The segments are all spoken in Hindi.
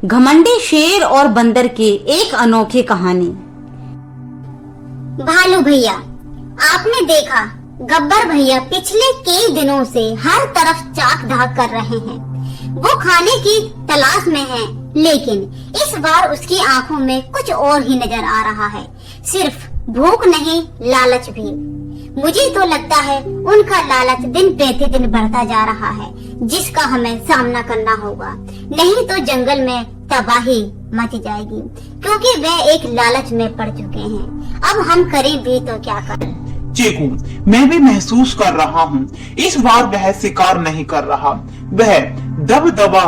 घमंडी शेर और बंदर की एक अनोखी कहानी। भालू भैया, आपने देखा गब्बर भैया पिछले कई दिनों से हर तरफ चाक ढाक कर रहे हैं। वो खाने की तलाश में है, लेकिन इस बार उसकी आंखों में कुछ और ही नजर आ रहा है। सिर्फ भूख नहीं, लालच भी। मुझे तो लगता है उनका लालच दिन प्रतिदिन बढ़ता जा रहा है, जिसका हमें सामना करना होगा, नहीं तो जंगल में तबाही मच जाएगी, क्योंकि वे एक लालच में पड़ चुके हैं। अब हम करें भी तो क्या करें? चीकू, मैं भी महसूस कर रहा हूँ, इस बार वह शिकार नहीं कर रहा, वह दबदबा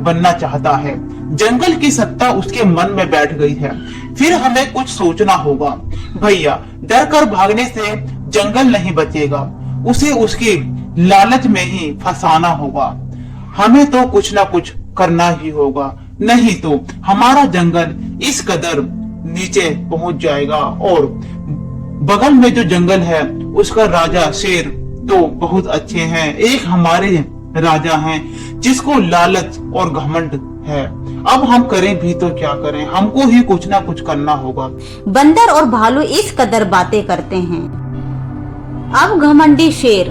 बनना चाहता है। जंगल की सत्ता उसके मन में बैठ गई है। फिर हमें कुछ सोचना होगा। भैया, डर कर भागने से जंगल नहीं बचेगा, उसे उसकी लालच में ही फंसाना होगा। हमें तो कुछ ना कुछ करना ही होगा, नहीं तो हमारा जंगल इस कदर नीचे पहुंच जाएगा। और बगल में जो जंगल है उसका राजा शेर तो बहुत अच्छे हैं। एक हमारे राजा हैं जिसको लालच और घमंड है। अब हम करें भी तो क्या करें, हमको ही कुछ ना कुछ करना होगा। बंदर और भालू इस कदर बातें करते हैं। अब घमंडी शेर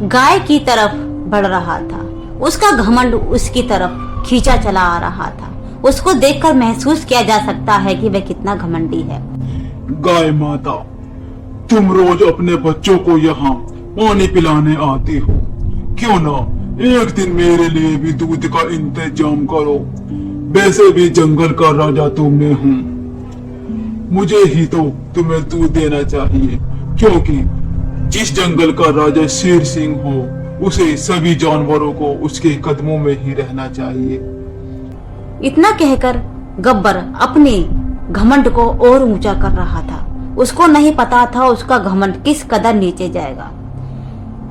गाय की तरफ बढ़ रहा था। उसका घमंड उसकी तरफ खींचा चला आ रहा था। उसको देखकर महसूस किया जा सकता है कि वह कितना घमंडी है। गाय माता, तुम रोज अपने बच्चों को यहाँ पानी पिलाने आती हो, क्यों ना एक दिन मेरे लिए भी दूध का इंतजाम करो। वैसे भी जंगल का राजा तो मैं हूँ, मुझे ही तो तुम्हें दूध देना चाहिए, क्योंकि जिस जंगल का राजा शेर सिंह हो, उसे सभी जानवरों को उसके कदमों में ही रहना चाहिए। इतना कहकर गब्बर अपने घमंड को और ऊंचा कर रहा था। उसको नहीं पता था उसका घमंड किस कदर नीचे जाएगा।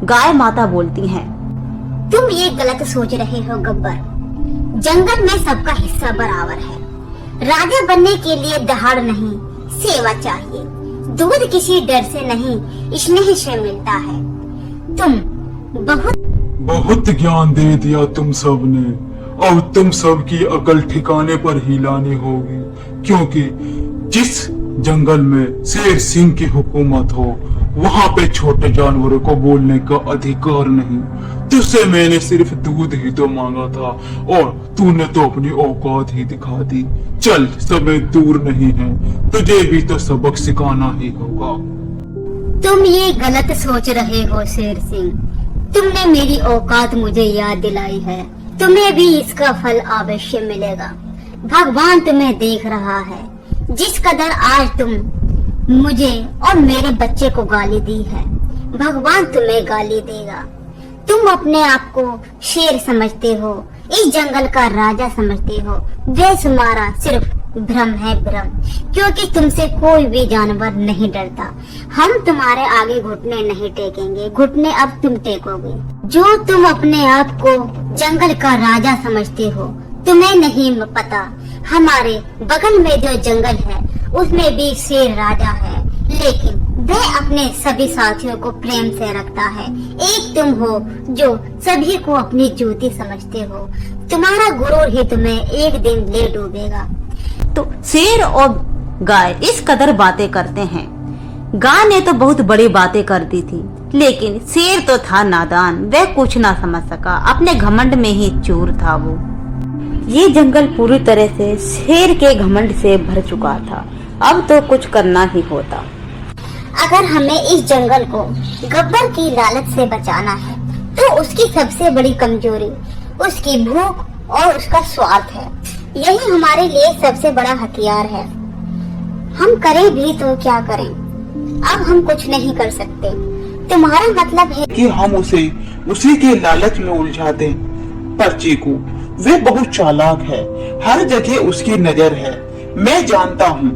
गाय माता बोलती हैं, तुम ये गलत सोच रहे हो गब्बर। जंगल में सबका हिस्सा बराबर है। राजा बनने के लिए दहाड़ नहीं, सेवा चाहिए। दूध किसी डर से नहीं, स्नेह से मिलता है। तुम बहुत ज्ञान दे दिया तुम सब ने। अब तुम सब की अकल ठिकाने पर ही लानी होगी, क्योंकि जिस जंगल में शेर सिंह की हुकूमत हो, वहाँ पे छोटे जानवरों को बोलने का अधिकार नहीं। तुझसे मैंने सिर्फ दूध ही तो मांगा था, और तूने तो अपनी औकात ही दिखा दी। चल, समय दूर नहीं है, तुझे भी तो सबक सिखाना ही होगा। तुम ये गलत सोच रहे हो शेर सिंह। तुमने मेरी औकात मुझे याद दिलाई है। तुम्हें भी इसका फल अवश्य मिलेगा। भगवान तुम्हें देख रहा है। जिस कदर आज तुम मुझे और मेरे बच्चे को गाली दी है, भगवान तुम्हें गाली देगा। तुम अपने आप को शेर समझते हो, इस जंगल का राजा समझते हो। वे तुम्हारा सिर्फ भ्रम है, भ्रम, क्योंकि तुमसे कोई भी जानवर नहीं डरता। हम तुम्हारे आगे घुटने नहीं टेकेंगे, घुटने अब तुम टेकोगे। जो तुम अपने आप को जंगल का राजा समझते हो, तुम्हें नहीं पता हमारे बगल में जो जंगल है उसमें भी शेर राजा है, लेकिन वह अपने सभी साथियों को प्रेम से रखता है। एक तुम हो जो सभी को अपनी जूती समझते हो। तुम्हारा गुरूर ही तुम्हें एक दिन ले डूबेगा। तो शेर और गाय इस कदर बातें करते हैं। गाय ने तो बहुत बड़ी बातें कर दी थी, लेकिन शेर तो था नादान, वह कुछ ना समझ सका। अपने घमंड में ही चूर था वो। ये जंगल पूरी तरह से शेर के घमंड से भर चुका था। अब तो कुछ करना ही होता। अगर हमें इस जंगल को गब्बर की लालच से बचाना है, तो उसकी सबसे बड़ी कमजोरी उसकी भूख और उसका स्वार्थ है। यही हमारे लिए सबसे बड़ा हथियार है। हम करें भी तो क्या करें? अब हम कुछ नहीं कर सकते। तुम्हारा मतलब है कि हम उसे उसी के लालच में उलझा दें। पर चीकू, वे बहुत चालाक है, हर जगह उसकी नजर है, मैं जानता हूँ।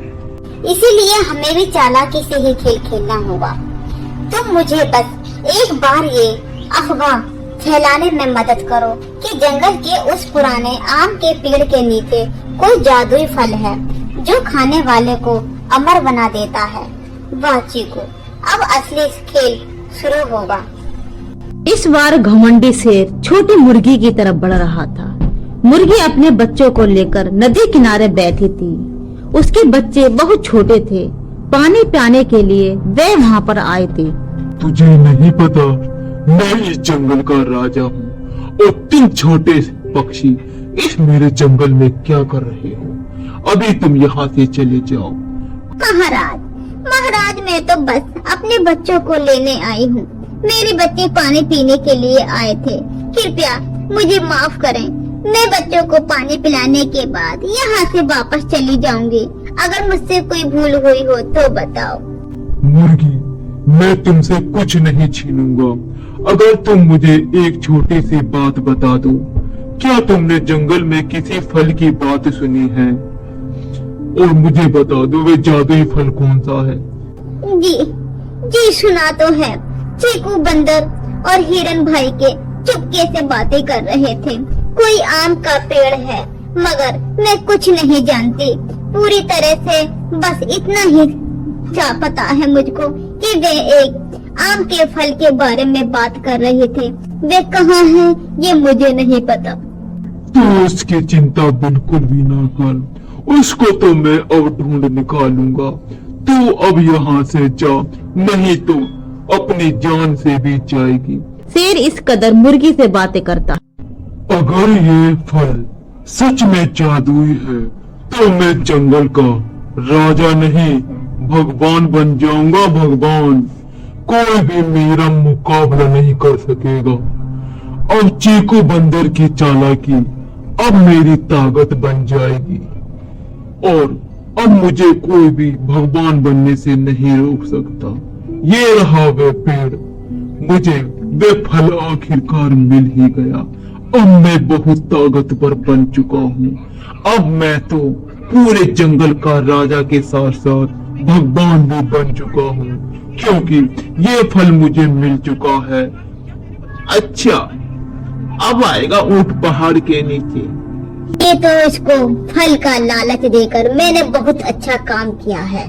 इसीलिए हमें भी चालाकी से ही खेल खेलना होगा। तुम मुझे बस एक बार ये अफवाह फैलाने में मदद करो कि जंगल के उस पुराने आम के पेड़ के नीचे कोई जादुई फल है जो खाने वाले को अमर बना देता है। वाह चीकू, अब असली खेल शुरू होगा। इस बार घमंडी शेर छोटी मुर्गी की तरफ बढ़ रहा था। मुर्गी अपने बच्चों को लेकर नदी किनारे बैठी थी। उसके बच्चे बहुत छोटे थे। पानी पिलाने के लिए वे वहाँ पर आए थे। तुझे नहीं पता मैं इस जंगल का राजा हूँ और तुम छोटे पक्षी इस मेरे जंगल में क्या कर रहे हो? अभी तुम यहाँ से चले जाओ। महाराज मैं तो बस अपने बच्चों को लेने आई हूँ। मेरे बच्चे पानी पीने के लिए आए थे। कृपया मुझे माफ करें। मैं बच्चों को पानी पिलाने के बाद यहाँ से वापस चली जाऊंगी। अगर मुझसे कोई भूल हुई हो तो बताओ। मुर्गी, मैं तुमसे कुछ नहीं छीनूंगा अगर तुम मुझे एक छोटी सी बात बता दो। क्या तुमने जंगल में किसी फल की बात सुनी है? और मुझे बता दो वे जादुई फल कौन सा है? जी सुना तो है। चीकू बंदर और हिरन भाई के चुपके से बातें कर रहे थे। कोई आम का पेड़ है, मगर मैं कुछ नहीं जानती पूरी तरह से। बस इतना ही पता है मुझको कि वे एक आम के फल के बारे में बात कर रहे थे। वे कहाँ हैं ये मुझे नहीं पता। तो उसकी चिंता बिल्कुल भी ना कर, उसको तो मैं अब ढूंढ निकालूंगा। तू अब यहाँ से जा, नहीं तो अपनी जान से भी जाएगी। शेर इस कदर मुर्गी से बातें करता। अगर ये फल सच में जादुई है तो मैं जंगल का राजा नहीं भगवान बन जाऊंगा। भगवान, कोई भी मेरा मुकाबला नहीं कर सकेगा। अब चीकू बंदर की चालाकी अब मेरी ताकत बन जाएगी और अब मुझे कोई भी भगवान बनने से नहीं रोक सकता। ये रहा वे पेड़, मुझे वे फल आखिरकार मिल ही गया। अब मैं बहुत ताकतवर बन चुका हूँ। अब मैं तो पूरे जंगल का राजा के साथ साथ भगवान भी बन चुका हूँ, क्योंकि ये फल मुझे मिल चुका है। अच्छा, अब आएगा ऊंट पहाड़ के नीचे। ये तो इसको फल का लालच देकर मैंने बहुत अच्छा काम किया है।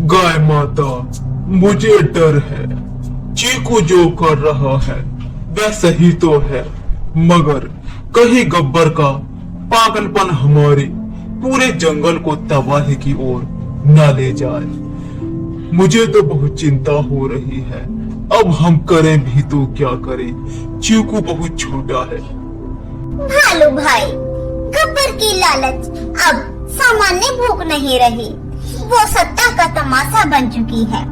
गाय माता, मुझे डर है। चीकू जो कर रहा है वह सही तो है, मगर कहीं गब्बर का पागलपन हमारे पूरे जंगल को तबाही की ओर न ले जाए। मुझे तो बहुत चिंता हो रही है। अब हम करें भी तो क्या करें? चीकू बहुत छोटा है। भालू भाई, गब्बर की लालच अब सामान्य भूख नहीं रही, वो सत्ता का तमाशा बन चुकी है।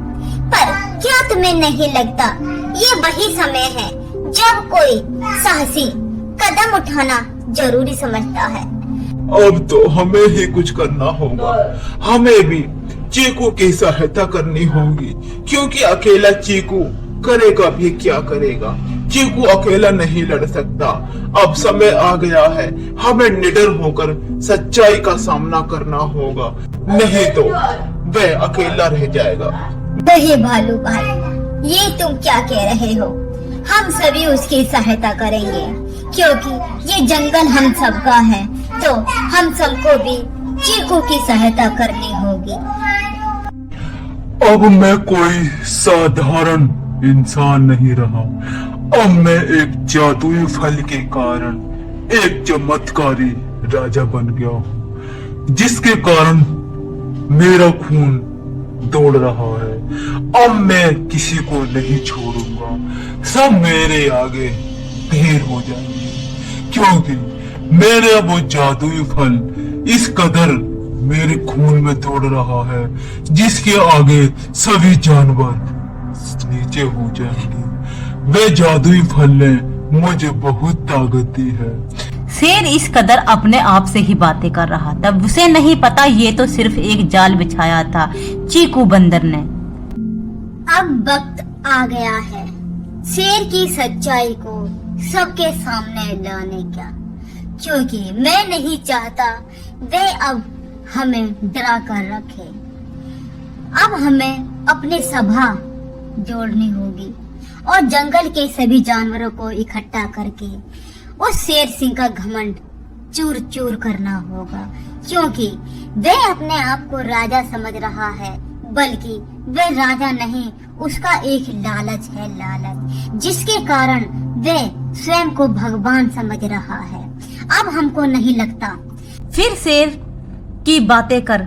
पर क्या तुम्हें नहीं लगता ये वही समय है जब कोई साहसी कदम उठाना जरूरी समझता है? अब तो हमें ही कुछ करना होगा। हमें भी चीकू की सहायता करनी होगी, क्योंकि अकेला चीकू करेगा भी क्या करेगा। चीकू अकेला नहीं लड़ सकता। अब समय आ गया है, हमें निडर होकर सच्चाई का सामना करना होगा, नहीं तो वह अकेला रह जाएगा। नहीं भालू भाई, ये तुम क्या कह रहे हो? हम सभी उसकी सहायता करेंगे, क्योंकि ये जंगल हम सबका है, तो हम सबको भी चीकू की सहायता करनी होगी। अब मैं कोई साधारण इंसान नहीं रहा। अब मैं एक जादुई फल के कारण एक चमत्कारी राजा बन गया हूँ, जिसके कारण मेरा खून दौड़ रहा है। अब मैं किसी को नहीं छोड़ूंगा। सब मेरे आगे ढेर हो जाएंगे, क्योंकि मेरा वो जादुई फल इस कदर मेरे खून में दौड़ रहा है, जिसके आगे सभी जानवर नीचे हो जाएंगे। वे जादुई फल ने मुझे बहुत ताकत दी है। शेर इस कदर अपने आप से ही बातें कर रहा था। उसे नहीं पता ये तो सिर्फ एक जाल बिछाया था चीकू बंदर ने। अब वक्त आ गया है शेर की सच्चाई को सबके सामने लाने का, क्योंकि मैं नहीं चाहता वे अब हमें डरा कर रखे। अब हमें अपनी सभा जोड़नी होगी और जंगल के सभी जानवरों को इकट्ठा करके उस शेर सिंह का घमंड चूर चूर करना होगा, क्योंकि वह अपने आप को राजा समझ रहा है, बल्कि वह राजा नहीं, उसका एक लालच है, लालच, जिसके कारण वे स्वयं को भगवान समझ रहा है। अब हमको नहीं लगता। फिर शेर की बातें कर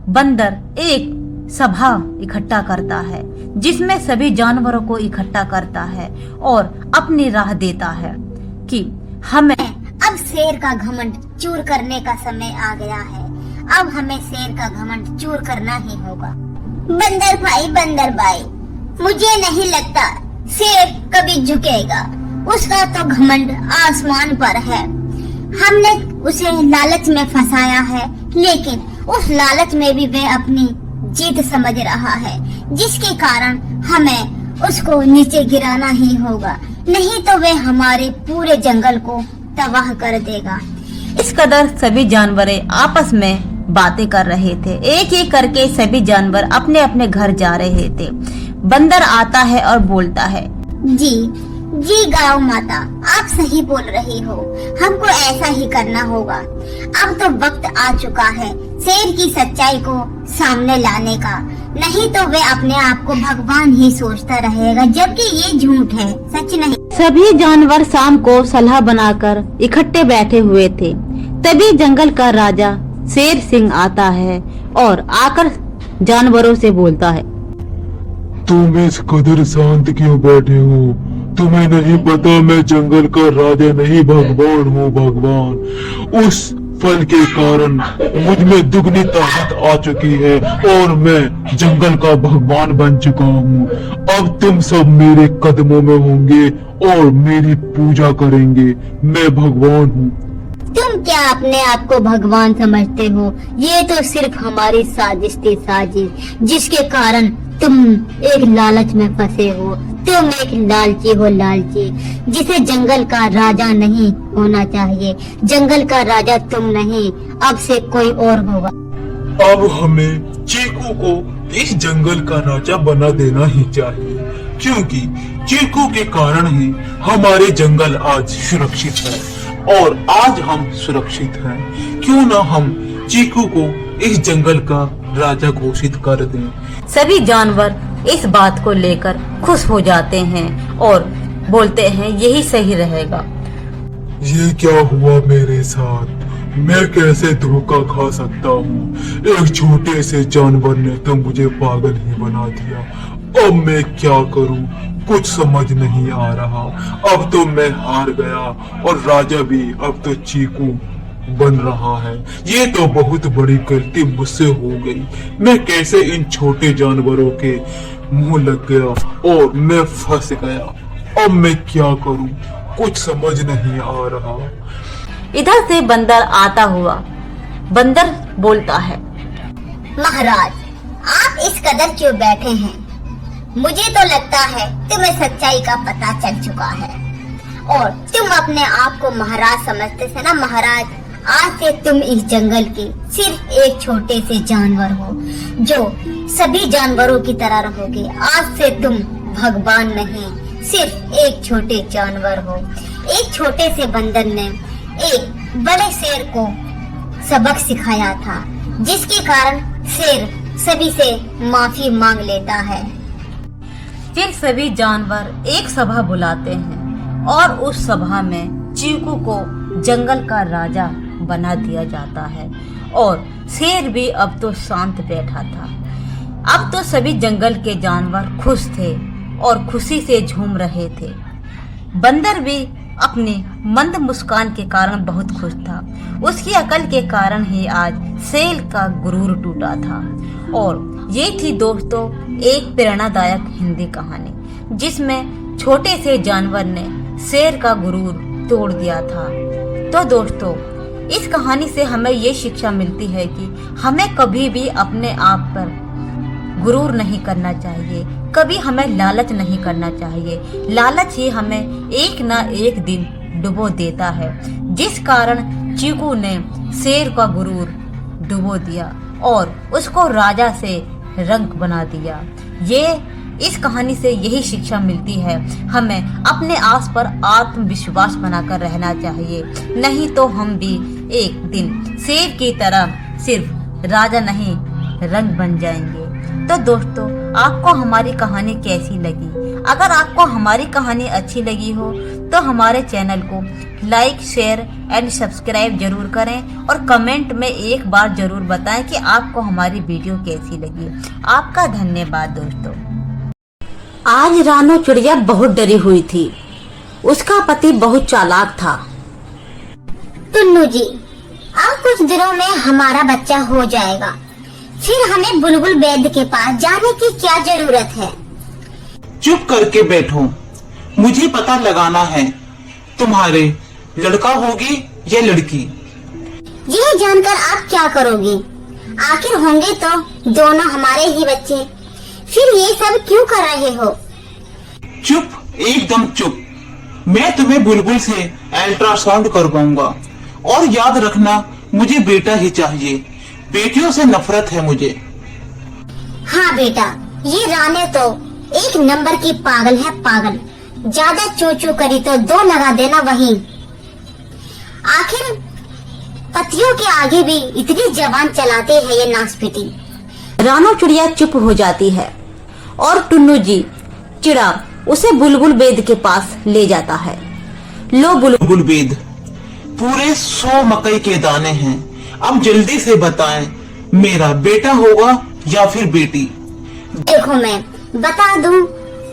बंदर एक सभा इकट्ठा करता है, जिसमें सभी जानवरों को इकट्ठा करता है और अपनी राह देता है कि हमें अब शेर का घमंड चूर करने का समय आ गया है। अब हमें शेर का घमंड चूर करना ही होगा। बंदर भाई, मुझे नहीं लगता शेर कभी झुकेगा। उसका तो घमंड आसमान पर है। हमने उसे लालच में फंसाया है, लेकिन उस लालच में भी वह अपनी जीत समझ रहा है, जिसके कारण हमें उसको नीचे गिराना ही होगा, नहीं तो वह हमारे पूरे जंगल को तबाह कर देगा। इस कदर सभी जानवर आपस में बातें कर रहे थे। एक एक करके सभी जानवर अपने अपने घर जा रहे थे। बंदर आता है और बोलता है, जी गाँव माता, आप सही बोल रही हो। हमको ऐसा ही करना होगा। अब तो वक्त आ चुका है शेर की सच्चाई को सामने लाने का, नहीं तो वे अपने आप को भगवान ही सोचता रहेगा, जबकि ये झूठ है, सच नहीं। सभी जानवर शाम को सलाह बनाकर इकट्ठे बैठे हुए थे। तभी जंगल का राजा शेर सिंह आता है और आकर जानवरों से बोलता है, तुम इस कदर शांत क्यों बैठे हो? तुम्हें नहीं पता मैं जंगल का राजा नहीं, भगवान हूँ। भगवान उस फल के कारण मुझ में दुगनी ताकत आ चुकी है और मैं जंगल का भगवान बन चुका हूँ। अब तुम सब मेरे कदमों में होंगे और मेरी पूजा करेंगे। मैं भगवान हूँ। तुम क्या अपने आप को भगवान समझते हो? ये तो सिर्फ हमारी साजिश थी, साजिश, जिसके कारण तुम एक लालच में फंसे हो। तुम एक लालची हो, लालची, जिसे जंगल का राजा नहीं होना चाहिए। जंगल का राजा तुम नहीं, अब से कोई और होगा। अब हमें चीकू को इस जंगल का राजा बना देना ही चाहिए, क्योंकि चीकू के कारण ही हमारे जंगल आज सुरक्षित है और आज हम सुरक्षित हैं। क्यों ना हम चीकू को इस जंगल का राजा घोषित कर दें। सभी जानवर इस बात को लेकर खुश हो जाते हैं और बोलते हैं यही सही रहेगा। ये क्या हुआ मेरे साथ? मैं कैसे धोखा खा सकता हूँ? एक छोटे से जानवर ने तो मुझे पागल ही बना दिया। अब मैं क्या करूँ? कुछ समझ नहीं आ रहा। अब तो मैं हार गया और राजा भी अब तो चीकू बन रहा है। ये तो बहुत बड़ी गलती मुझसे हो गई। मैं कैसे इन छोटे जानवरों के मुंह लग गया और मैं फंस गया। अब मैं क्या करूं? कुछ समझ नहीं आ रहा। इधर से बंदर आता हुआ बंदर बोलता है, महाराज, आप इस कदर क्यों बैठे हैं? मुझे तो लगता है तुम्हें सच्चाई का पता चल चुका है और तुम अपने आप को महाराज समझते थे ना। महाराज, आज से तुम इस जंगल के सिर्फ एक छोटे से जानवर हो, जो सभी जानवरों की तरह रहोगे। आज से तुम भगवान नहीं, सिर्फ एक छोटे जानवर हो। एक छोटे से बंदर ने एक बड़े शेर को सबक सिखाया था, जिसके कारण शेर सभी से माफी मांग लेता है। फिर सभी जानवर एक सभा बुलाते हैं और उस सभा में चीकू को जंगल का राजा बना दिया जाता है और शेर भी अब तो शांत बैठा था। अब तो सभी जंगल के जानवर खुश थे और खुशी से झूम रहे थे। बंदर भी अपनी मंद मुस्कान के कारण बहुत खुश था। उसकी अकल के कारण ही आज शेर का गुरूर टूटा था। और ये थी दोस्तों एक प्रेरणादायक हिंदी कहानी, जिसमें छोटे से जानवर ने शेर का गुरूर तोड़ दिया था। तो दोस्तों, इस कहानी से हमें ये शिक्षा मिलती है कि हमें कभी भी अपने आप पर गुरूर नहीं करना चाहिए, कभी हमें लालच नहीं करना चाहिए। लालच ही हमें एक ना एक दिन डुबो देता है, जिस कारण चीकू ने शेर का गुरूर डुबो दिया और उसको राजा से रंक बना दिया। इस कहानी से यही शिक्षा मिलती है, हमें अपने आस पर आत्मविश्वास बनाकर रहना चाहिए, नहीं तो हम भी एक दिन शेर की तरह सिर्फ राजा नहीं रंक बन जाएंगे। तो दोस्तों, आपको हमारी कहानी कैसी लगी? अगर आपको हमारी कहानी अच्छी लगी हो तो हमारे चैनल को लाइक, शेयर एंड सब्सक्राइब जरूर करें और कमेंट में एक बार जरूर बताएं कि आपको हमारी वीडियो कैसी लगी। आपका धन्यवाद दोस्तों। आज रानो चिड़िया बहुत डरी हुई थी। उसका पति बहुत चालाक था। टुन्नू जी, अब कुछ दिनों में हमारा बच्चा हो जाएगा, फिर हमें बुलबुल वैद्य के पास जाने की क्या जरूरत है? चुप करके बैठो, मुझे पता लगाना है तुम्हारे लड़का होगी या लड़की। यह जानकर आप क्या करोगे? आखिर होंगे तो दोनों हमारे ही बच्चे, फिर ये सब क्यों कर रहे हो? चुप, एकदम चुप। मैं तुम्हें बुलबुल से अल्ट्रासाउंड करवाऊंगा और याद रखना मुझे बेटा ही चाहिए, बेटियों से नफरत है मुझे। हाँ बेटा, ये राने तो एक नंबर की पागल है, पागल। ज्यादा चू चू करी तो 2 लगा देना वहीं। आखिर पतियों के आगे भी इतनी जबान चलाते हैं ये नासपीटी। रानो चिड़िया चुप हो जाती है और टुन्नू जी चिड़ा उसे बुलबुल वैद्य के पास ले जाता है। लो बुलबुल वैद्य, पूरे 100 मकई के दाने हैं, अब जल्दी से बताएं मेरा बेटा होगा या फिर बेटी। देखो मैं बता दूं,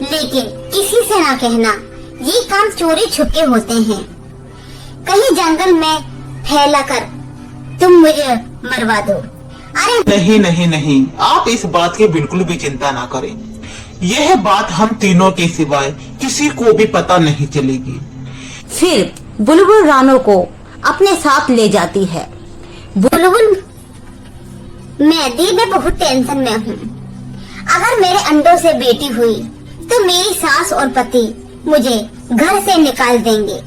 लेकिन किसी से ना कहना, ये काम चोरी छुपके होते हैं। कहीं जंगल में फैला कर तुम मुझे मरवा दो। अरे नहीं नहीं नहीं, आप इस बात की बिल्कुल भी चिंता ना करें। यह बात हम तीनों के सिवाय किसी को भी पता नहीं चलेगी। फिर बुलबुल रानो को अपने साथ ले जाती है। बुलबुल, मैं दी में बहुत टेंशन में हूँ। अगर मेरे अंडों से बेटी हुई तो मेरी सास और पति मुझे घर से निकाल देंगे।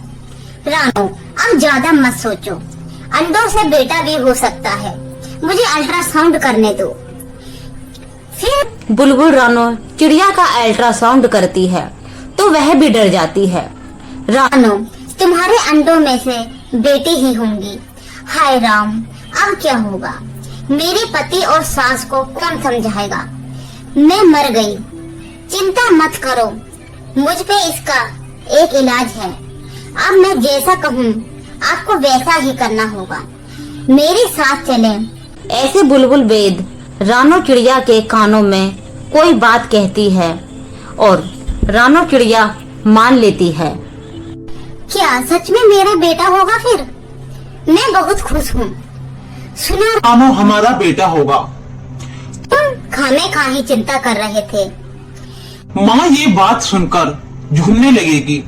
रानो, अब ज्यादा मत सोचो, अंडों से बेटा भी हो सकता है। मुझे अल्ट्रासाउंड करने दो। फिर बुलबुल रानो चिड़िया का अल्ट्रासाउंड करती है तो वह भी डर जाती है। रानो, तुम्हारे अंडों में से बेटी ही होंगी। हाय राम, अब क्या होगा? मेरे पति और सास को कौन समझाएगा? मैं मर गई। चिंता मत करो, मुझ पे इसका एक इलाज है। अब मैं जैसा कहूँ आपको वैसा ही करना होगा। मेरे साथ चलें। ऐसे बुलबुल वैद्य रानो चिड़िया के कानों में कोई बात कहती है और रानो चिड़िया मान लेती है। क्या सच में मेरा बेटा होगा? फिर मैं बहुत खुश हूँ। सुना, रानो हमारा बेटा होगा। तुम खाने का ही चिंता कर रहे थे। माँ ये बात सुनकर झूमने लगेगी।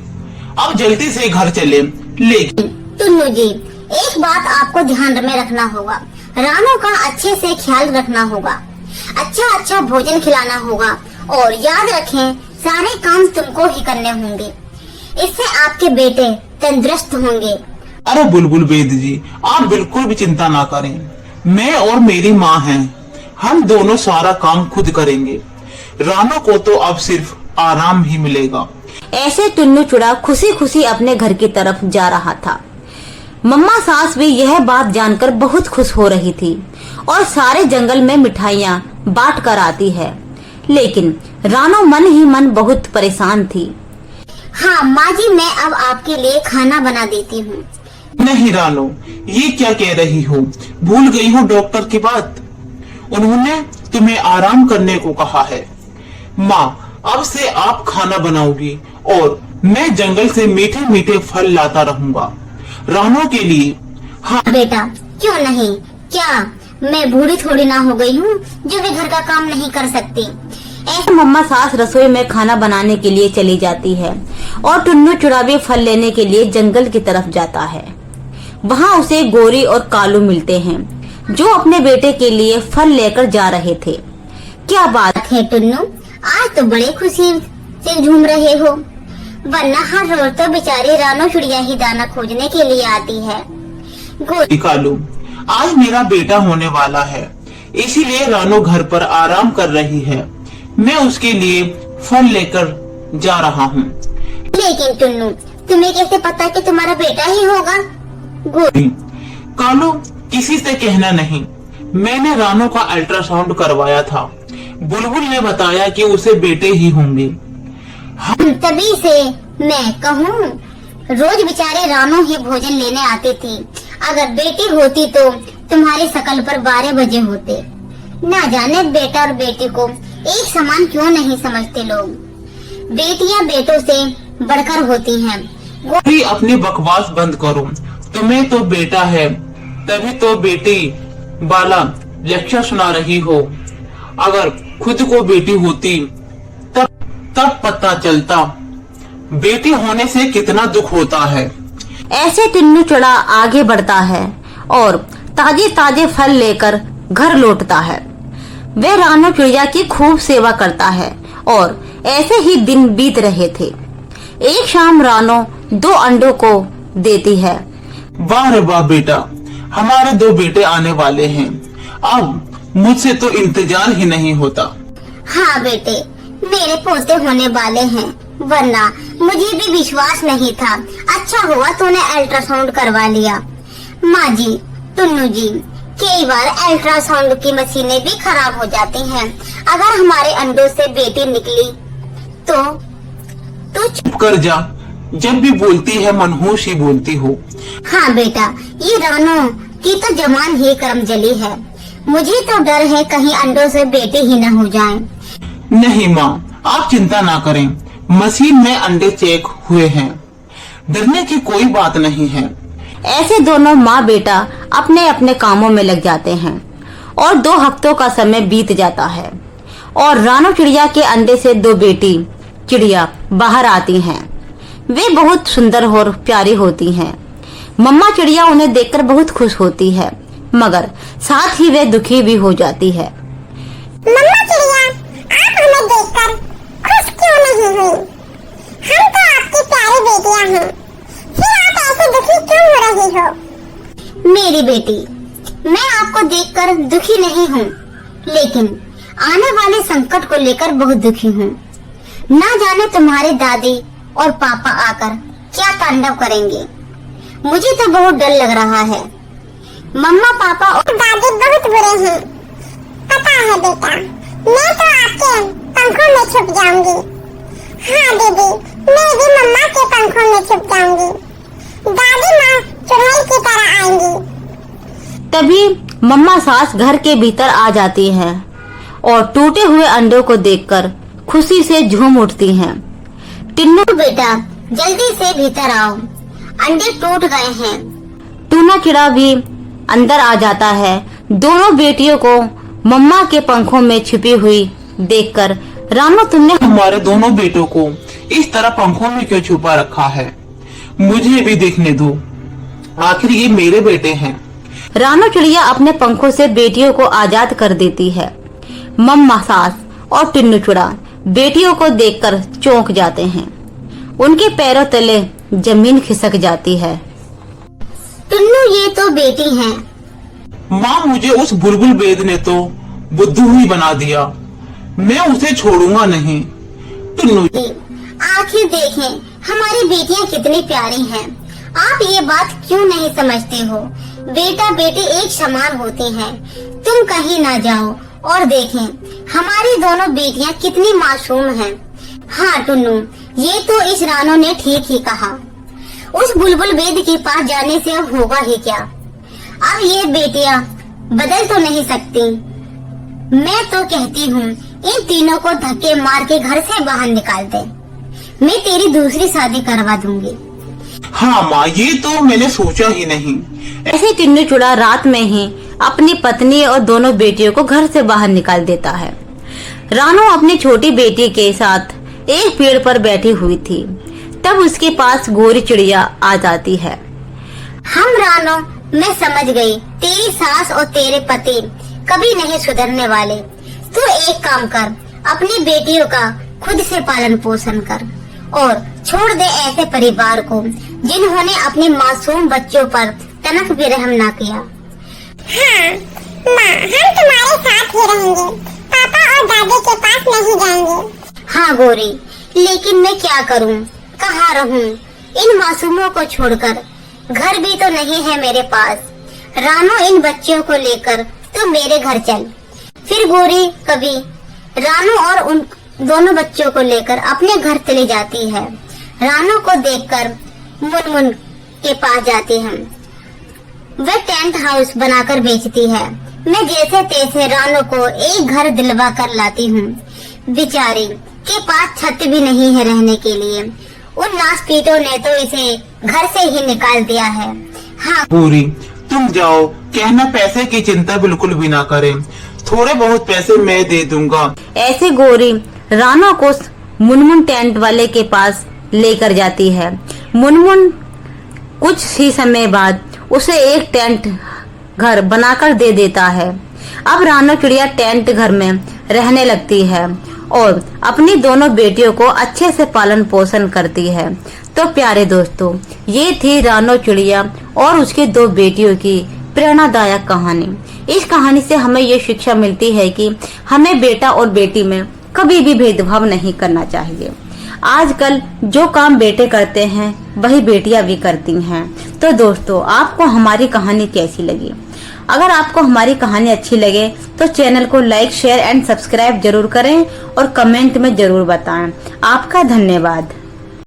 अब जल्दी से घर चले। लेकिन टुन्नू जी, एक बात आपको ध्यान में रखना होगा। रानो का अच्छे से ख्याल रखना होगा, अच्छा अच्छा भोजन खिलाना होगा और याद रखें सारे काम तुमको ही करने होंगे। इससे आपके बेटे तंदुरुस्त होंगे। अरे बुलबुल वैद्य जी, आप बिल्कुल भी चिंता ना करें। मैं और मेरी माँ हैं, हम दोनों सारा काम खुद करेंगे। रानो को तो अब सिर्फ आराम ही मिलेगा। ऐसे टुन्नू चिड़ा खुशी खुशी अपने घर की तरफ जा रहा था। मम्मा सास भी यह बात जानकर बहुत खुश हो रही थी और सारे जंगल में मिठाइयाँ बांट कर आती है। लेकिन रानो मन ही मन बहुत परेशान थी। हाँ माँ जी, मैं अब आपके लिए खाना बना देती हूँ। नहीं रानो, ये क्या कह रही हो? भूल गई हो डॉक्टर की बात? उन्होंने तुम्हें आराम करने को कहा है। माँ, अब से आप खाना बनाओगी और मैं जंगल से मीठे मीठे फल लाता रहूंगा रानो के लिए। हाँ बेटा, क्यों नहीं? क्या मैं बूढ़ी थोड़ी ना हो गई हूँ जो भी घर का काम नहीं कर सकती? मम्मा सास रसोई में खाना बनाने के लिए चली जाती है और टुन्नू चिड़ा भी फल लेने के लिए जंगल की तरफ जाता है। वहाँ उसे गोरी और कालू मिलते हैं जो अपने बेटे के लिए फल लेकर जा रहे थे। क्या बात है टुन्नू, आज तो बड़े खुशी से झूम रहे हो, वरना हर रोज तो बेचारी रानो चिड़िया ही दाना खोजने के लिए आती है। गोरी, कालू, आज मेरा बेटा होने वाला है, इसीलिए रानो घर पर आराम कर रही है। मैं उसके लिए फल लेकर जा रहा हूँ। लेकिन टुन्नू, तुम्हें कैसे पता कि तुम्हारा बेटा ही होगा? गोरी, कालू, किसी से कहना नहीं। मैंने रानो का अल्ट्रासाउंड करवाया था। बुलबुल ने बताया कि उसे बेटे ही होंगे। तभी से मैं कहूँ, रोज बेचारे रानो ही भोजन लेने आते थे। अगर बेटी होती तो तुम्हारी शकल पर 12 बजे होते। ना जाने बेटा और बेटी को एक समान क्यों नहीं समझते लोग। बेटियां बेटों से बढ़कर होती हैं। भी अपनी बकवास बंद करो। तुम्हें तो बेटा है, तभी तो बेटी वाला लेक्चर सुना रही हो। अगर खुद को बेटी होती तब पता चलता बेटी होने से कितना दुख होता है। ऐसे टिन्नू चुड़ा आगे बढ़ता है और ताजे ताजे फल लेकर घर लौटता है। वह रानो चिड़िया की खूब सेवा करता है और ऐसे ही दिन बीत रहे थे। एक शाम रानो 2 अंडों को देती है। वाह रे वाह बेटा, हमारे 2 बेटे आने वाले हैं। अब मुझसे तो इंतजार ही नहीं होता। हाँ बेटे, मेरे पोते होने वाले हैं, वरना मुझे भी विश्वास नहीं था। अच्छा हुआ तूने अल्ट्रासाउंड करवा लिया। माँ जी, टुन्नू जी, कई बार अल्ट्रासाउंड की मशीनें भी खराब हो जाती हैं। अगर हमारे अंडों से बेटी निकली तो तू चुप कर जा, जब भी बोलती है मनहूस ही बोलती हो। हाँ बेटा, ये रानो की तो जवान ही कर्म जली है। मुझे तो डर है कहीं अंडों से बेटी ही न हो जाए। नहीं माँ, आप चिंता ना करें, मशीन में अंडे चेक हुए हैं, डरने की कोई बात नहीं है। ऐसे दोनों माँ बेटा अपने अपने कामों में लग जाते हैं और 2 हफ्तों का समय बीत जाता है और रानो चिड़िया के अंडे से 2 बेटी चिड़िया बाहर आती हैं। वे बहुत सुंदर और प्यारी होती हैं। मम्मा चिड़िया उन्हें देखकर बहुत खुश होती है, मगर साथ ही वे दुखी भी हो जाती है। मम्मा चिड़िया, आप हमें देखकर खुश क्यों नहीं हुई? हम तो आपकी प्यारी बेटियां हैं, फिर आप ऐसे दुखी क्यों हो रही हो? मेरी बेटी, मैं आपको देखकर दुखी नहीं हूँ, लेकिन आने वाले संकट को लेकर बहुत दुखी हूँ। ना जाने तुम्हारे दादी और पापा आकर क्या तांडव करेंगे। मुझे तो बहुत डर लग रहा है। मम्मा पापा और दादी बहुत बुरे हैं। पता है बेटा, मैं तो आपके पंखों में छुप जाऊंगी। हाँ दीदी, मैं भी मम्मा के पंखों में छुप जाऊंगी। दादी माँ चुड़ैल की तरह आएंगी। तभी मम्मा सास घर के भीतर आ जाती है और टूटे हुए अंडों को देखकर खुशी से झूम उठती हैं। टिन्नू बेटा, जल्दी से भीतर आओ, अंडे टूट गए हैं। टूना चिड़ा भी अंदर आ जाता है। दोनों बेटियों को मम्मा के पंखों में छिपी हुई देखकर रानो, तुमने हमारे दोनों बेटों को इस तरह पंखों में क्यों छुपा रखा है? मुझे भी देखने दो, आखिर ये मेरे बेटे हैं। रानो चिड़िया अपने पंखों से बेटियों को आजाद कर देती है। मम्मा सास और टिन्नू चुड़ा बेटियों को देखकर चौंक जाते हैं। उनके पैरों तले जमीन खिसक जाती है। टुन्नू, ये तो बेटी हैं। माँ, मुझे उस बुलबुल बेद ने तो बुद्धू ही बना दिया। मैं उसे छोड़ूंगा नहीं। टुन्नू, आखिर देखें हमारी बेटियां कितनी प्यारी हैं। आप ये बात क्यों नहीं समझते हो? बेटा बेटी एक समान होते हैं। तुम कहीं ना जाओ और देखें हमारी दोनों बेटियां कितनी मासूम हैं। हाँ टुन्नू, ये तो इस रानो ने ठीक ही कहा। उस बुलबुल बेद के पास जाने से अब होगा ही क्या? अब ये बेटियां बदल तो नहीं सकती। मैं तो कहती हूँ इन तीनों को धक्के मार के घर से बाहर निकाल दे। मैं तेरी दूसरी शादी करवा दूंगी। हाँ माँ, ये तो मैंने सोचा ही नहीं। ऐसे टिन्नू चुड़ा रात में ही अपनी पत्नी और दोनों बेटियों को घर से बाहर निकाल देता है। रानो अपनी छोटी बेटी के साथ एक पेड़ पर बैठी हुई थी। तब उसके पास गोरी चिड़िया आ जाती है। हम रानो, मैं समझ गई, तेरी सास और तेरे पति कभी नहीं सुधरने वाले। तू एक काम कर, अपनी बेटियों का खुद से पालन पोषण कर और छोड़ दे ऐसे परिवार को जिन्होंने अपने मासूम बच्चों पर तनक भी रहम ना किया। हाँ माँ, हम तुम्हारे साथ ही रहेंगे, पापा और दादी के पास नहीं जाएंगे। हाँ गोरी, लेकिन मैं क्या करूँ, कहाँ रहूँ? इन मासूमों को छोड़कर घर भी तो नहीं है मेरे पास। रानो, इन बच्चों को लेकर तो मेरे घर चल। फिर गोरी कभी रानो और उन दोनों बच्चों को लेकर अपने घर चली जाती है। रानू को देखकर मुनमुन के पास जाती है। वह टेंट हाउस बनाकर बेचती है। मैं जैसे तैसे रानू को एक घर दिलवा कर लाती हूँ। बेचारी के पास छत भी नहीं है रहने के लिए। उन नासपीटों ने तो इसे घर से ही निकाल दिया है। हाँ गौरी, तुम जाओ, कहना पैसे की चिंता बिल्कुल भी ना करें, थोड़े बहुत पैसे मैं दे दूंगा। ऐसे गौरी रानू को मुनमुन टेंट वाले के पास लेकर जाती है। मुनमुन कुछ ही समय बाद उसे एक टेंट घर बनाकर दे देता है। अब रानू चिड़िया टेंट घर में रहने लगती है और अपनी दोनों बेटियों को अच्छे से पालन पोषण करती है। तो प्यारे दोस्तों, ये थी रानू चिड़िया और उसकी दो बेटियों की प्रेरणादायक कहानी। इस कहानी से हमें ये शिक्षा मिलती है कि हमें बेटा और बेटी में कभी भी भेदभाव नहीं करना चाहिए। आजकल जो काम बेटे करते हैं वही बेटियां भी करती हैं। तो दोस्तों, आपको हमारी कहानी कैसी लगी? अगर आपको हमारी कहानी अच्छी लगे तो चैनल को लाइक, शेयर एंड सब्सक्राइब जरूर करें और कमेंट में जरूर बताएं। आपका धन्यवाद।